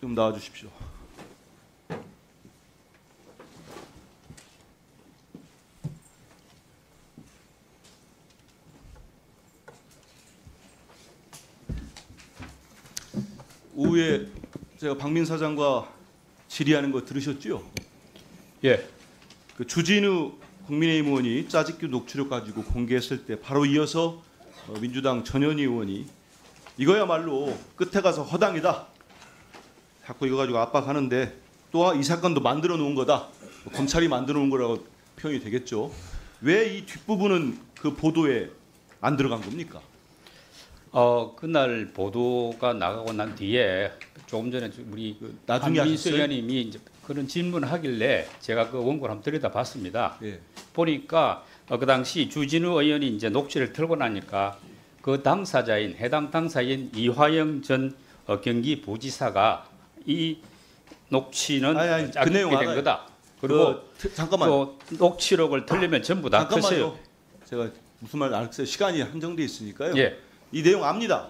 좀 나와 주십시오. 오후에 제가 박민 사장과 질의하는 거 들으셨죠? 예. 그 주진우 국민의힘 의원이 짜집기 녹취록 가지고 공개했을 때 바로 이어서 민주당 전현희 의원이 이거야말로 끝에 가서 허당이다. 자꾸 이거 가지고 압박하는데 또 이 사건도 만들어 놓은 거다. 검찰이 만들어 놓은 거라고 표현이 되겠죠. 왜 이 뒷부분은 그 보도에 안 들어간 겁니까? 그날 보도가 나가고 난 뒤에 조금 전에 우리 나중에 한민수 하셨어요? 의원님이 이제 그런 질문을 하길래 제가 그 원고를 한번 들여다봤습니다. 예. 보니까 그 당시 주진우 의원이 이제 녹취를 틀고 나니까 그 당사자인 해당 당사인 이화영 전 경기부지사가 이 녹취는 그 짜깁게 내용 된 알아요. 거다. 그리고 잠깐만요. 또 녹취록을 틀려면 전부 다 잠깐만요. 끄세요. 제가 무슨 말 알겠어요. 시간이 한정돼 있으니까요. 예. 이 내용 압니다.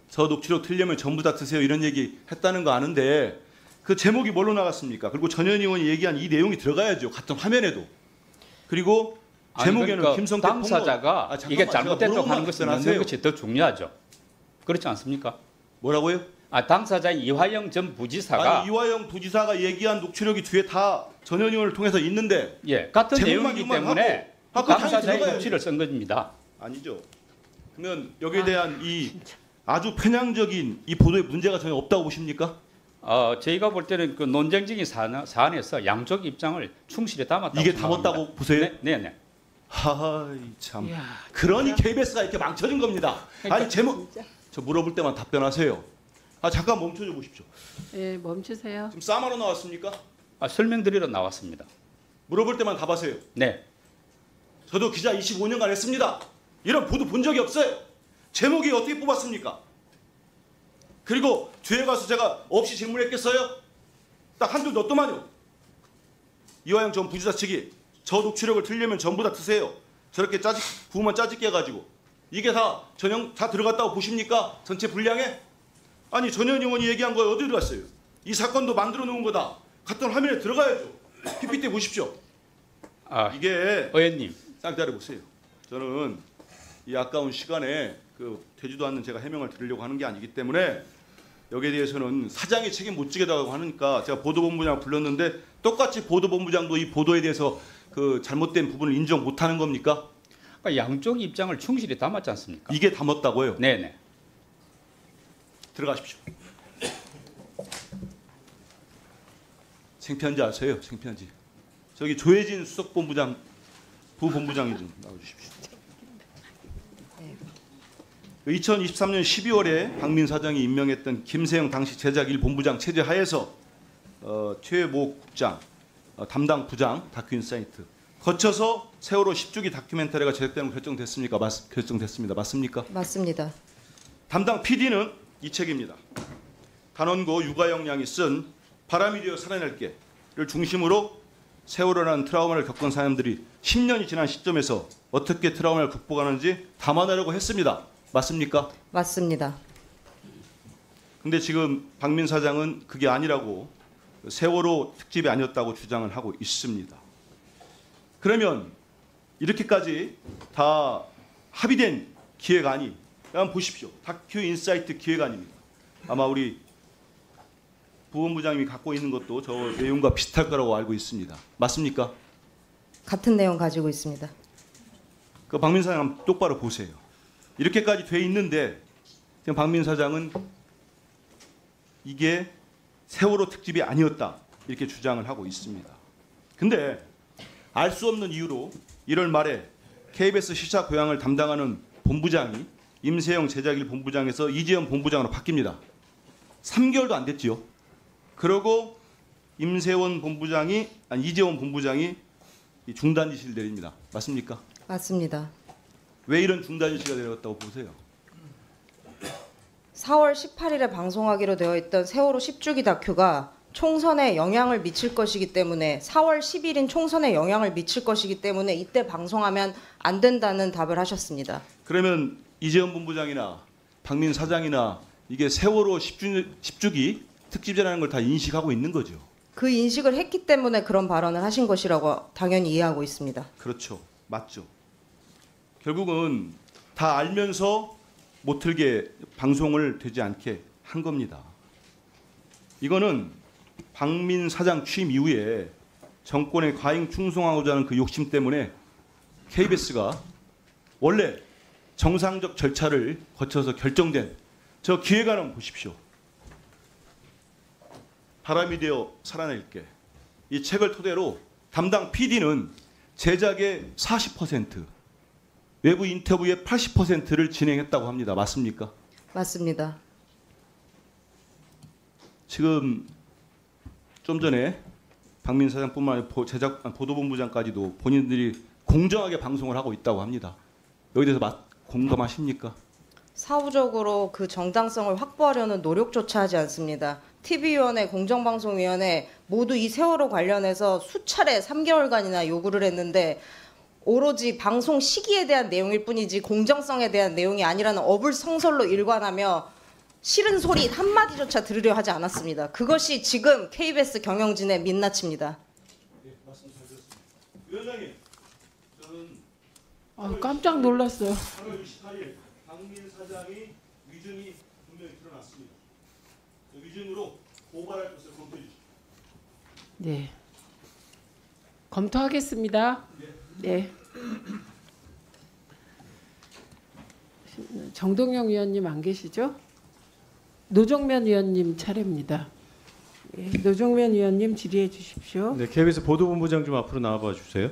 저 녹취록 틀려면 전부 다 드세요. 이런 얘기 했다는 거 아는데 그 제목이 뭘로 나갔습니까? 그리고 전현희 의원이 얘기한 이 내용이 들어가야죠. 같은 화면에도. 그리고 제목에는 그러니까 김성태 당사자가 잠깐만, 이게 제가 잘못됐다고 물어보면 하는 것은 답변하세요. 넣는 것이 더 중요하죠. 그렇지 않습니까? 뭐라고요? 당사자인 이화영 전 부지사가 아니 이화영 부지사가 얘기한 녹취록이 뒤에 다 전현희 의원을 통해서 있는데 예, 같은 제목만 내용이기 이것만 때문에 하고 그거 당연히 당사자의 들어가야죠. 녹취를 쓴 겁니다. 아니죠. 그러면 여기에 대한 이 아주 편향적인 이 보도에 문제가 전혀 없다고 보십니까? 저희가 볼 때는 그 논쟁적인 사안에서 양쪽 입장을 충실히 담았다고 이게 생각합니다. 담았다고 보세요? 네. 하이 참. 이야, 그러니 KBS가 이렇게 망쳐진 겁니다. 아니 제목 저 물어볼 때만 답변하세요. 잠깐 멈춰줘 보십시오. 예, 멈추세요. 지금 싸마로 나왔습니까? 설명드리러 나왔습니다. 물어볼 때만 답하세요. 네. 저도 기자 25년간 했습니다. 이런 보도 본 적이 없어요. 제목이 어떻게 뽑았습니까? 그리고 뒤에 가서 제가 없이 질문했겠어요? 딱 한줄 넣었더만요. 이화영 전 부지사 측이 저 녹취록을 틀려면 전부 다 드세요. 저렇게 부만 짜집게 해가지고 이게 다 전형 다 들어갔다고 보십니까? 전체 분량에? 아니 전현희 의원이 얘기한 거에 어디 들어갔어요? 이 사건도 만들어 놓은 거다. 같은 화면에 들어가야죠. PPT 보십시오. 이게 의원님. 딱 기다려 보세요. 저는 이 아까운 시간에 되지도 않는 제가 해명을 드리려고 하는 게 아니기 때문에 여기에 대해서는 사장이 책임 못 지겠다고 하니까 제가 보도본부장 불렀는데 똑같이 보도본부장도 이 보도에 대해서 그 잘못된 부분을 인정 못하는 겁니까? 그러니까 양쪽 입장을 충실히 담았지 않습니까? 이게 담았다고요? 네네. 들어가십시오. 생편지 아세요? 생편지. 저기 조혜진 수석본부장 부본부장이 좀 나와주십시오. 2023년 12월에 박민 사장이 임명했던 김세영 당시 제작 1본부장 체제 하에서 최모 국장 담당 부장 다큐인사이트 거쳐서 세월호 10주기 다큐멘터리가 제작되는 거 결정됐습니까? 결정됐습니다. 맞습니까? 맞습니다. 담당 PD는 이 책입니다. 단원고 유가영 양이 쓴 바람이 되어 살아낼게를 중심으로 세월호라는 트라우마를 겪은 사람들이 10년이 지난 시점에서 어떻게 트라우마를 극복하는지 담아내려고 했습니다. 맞습니까? 맞습니다. 근데 지금 박민 사장은 그게 아니라고 세월호 특집이 아니었다고 주장을 하고 있습니다. 그러면 이렇게까지 다 합의된 기획안이 한번 보십시오. 다큐 인사이트 기획안입니다. 아마 우리 부본부장님이 갖고 있는 것도 저 내용과 비슷할 거라고 알고 있습니다. 맞습니까? 같은 내용 가지고 있습니다. 그 박민 사장 한번 똑바로 보세요. 이렇게까지 돼 있는데 지금 박민 사장은 이게 세월호 특집이 아니었다 이렇게 주장을 하고 있습니다. 근데 알 수 없는 이유로 1월 말에 KBS 시사 교양을 담당하는 본부장이 임세영 제작일 본부장에서 이재현 본부장으로 바뀝니다. 3개월도 안 됐지요. 그러고 이재원 본부장이 이 중단 지시를 내립니다. 맞습니까? 맞습니다. 왜 이런 중단 지시가 내렸다고 보세요? 4월 18일에 방송하기로 되어 있던 세월호 10주기 다큐가 총선에 영향을 미칠 것이기 때문에 4월 10일인 총선에 영향을 미칠 것이기 때문에 이때 방송하면 안 된다는 답을 하셨습니다. 그러면 이재원 본부장이나 박민 사장이나 이게 세월호 10주기 특집이라는 걸 다 인식하고 있는 거죠. 그 인식을 했기 때문에 그런 발언을 하신 것이라고 당연히 이해하고 있습니다. 그렇죠. 맞죠. 결국은 다 알면서 못 틀게 방송을 되지 않게 한 겁니다. 이거는 박민 사장 취임 이후에 정권에 과잉 충성하고자 하는 그 욕심 때문에 KBS가 원래 정상적 절차를 거쳐서 결정된 저 기획안을 보십시오. 바람이 되어 살아낼게. 이 책을 토대로 담당 PD는 제작의 40%, 외부 인터뷰의 80%를 진행했다고 합니다. 맞습니까? 맞습니다. 지금 좀 전에 박민 사장뿐만 아니라 보도본부장까지도 본인들이 공정하게 방송을 하고 있다고 합니다. 여기 대해서 공감하십니까? 사후적으로 그 정당성을 확보하려는 노력조차 하지 않습니다. TV위원회, 공정방송위원회 모두 이 세월호 관련해서 수차례 3개월간이나 요구를 했는데 오로지 방송 시기에 대한 내용일 뿐이지 공정성에 대한 내용이 아니라는 어불성설로 일관하며 싫은 소리 한마디조차 들으려 하지 않았습니다. 그것이 지금 KBS 경영진의 민낯입니다. 위원장님, 저는 깜짝 놀랐어요. 3월 28일 박민 사장이 위증이 분명히 드러났습니다. 위증으로 고발할 것을 검토해 주십시오. 네. 검토하겠습니다. 네. 정동영 위원님 안 계시죠? 노정면 위원님 차례입니다. 예, 노정면 위원님 질의해 주십시오. 네, KBS 보도본부장 좀 앞으로 나와봐 주세요.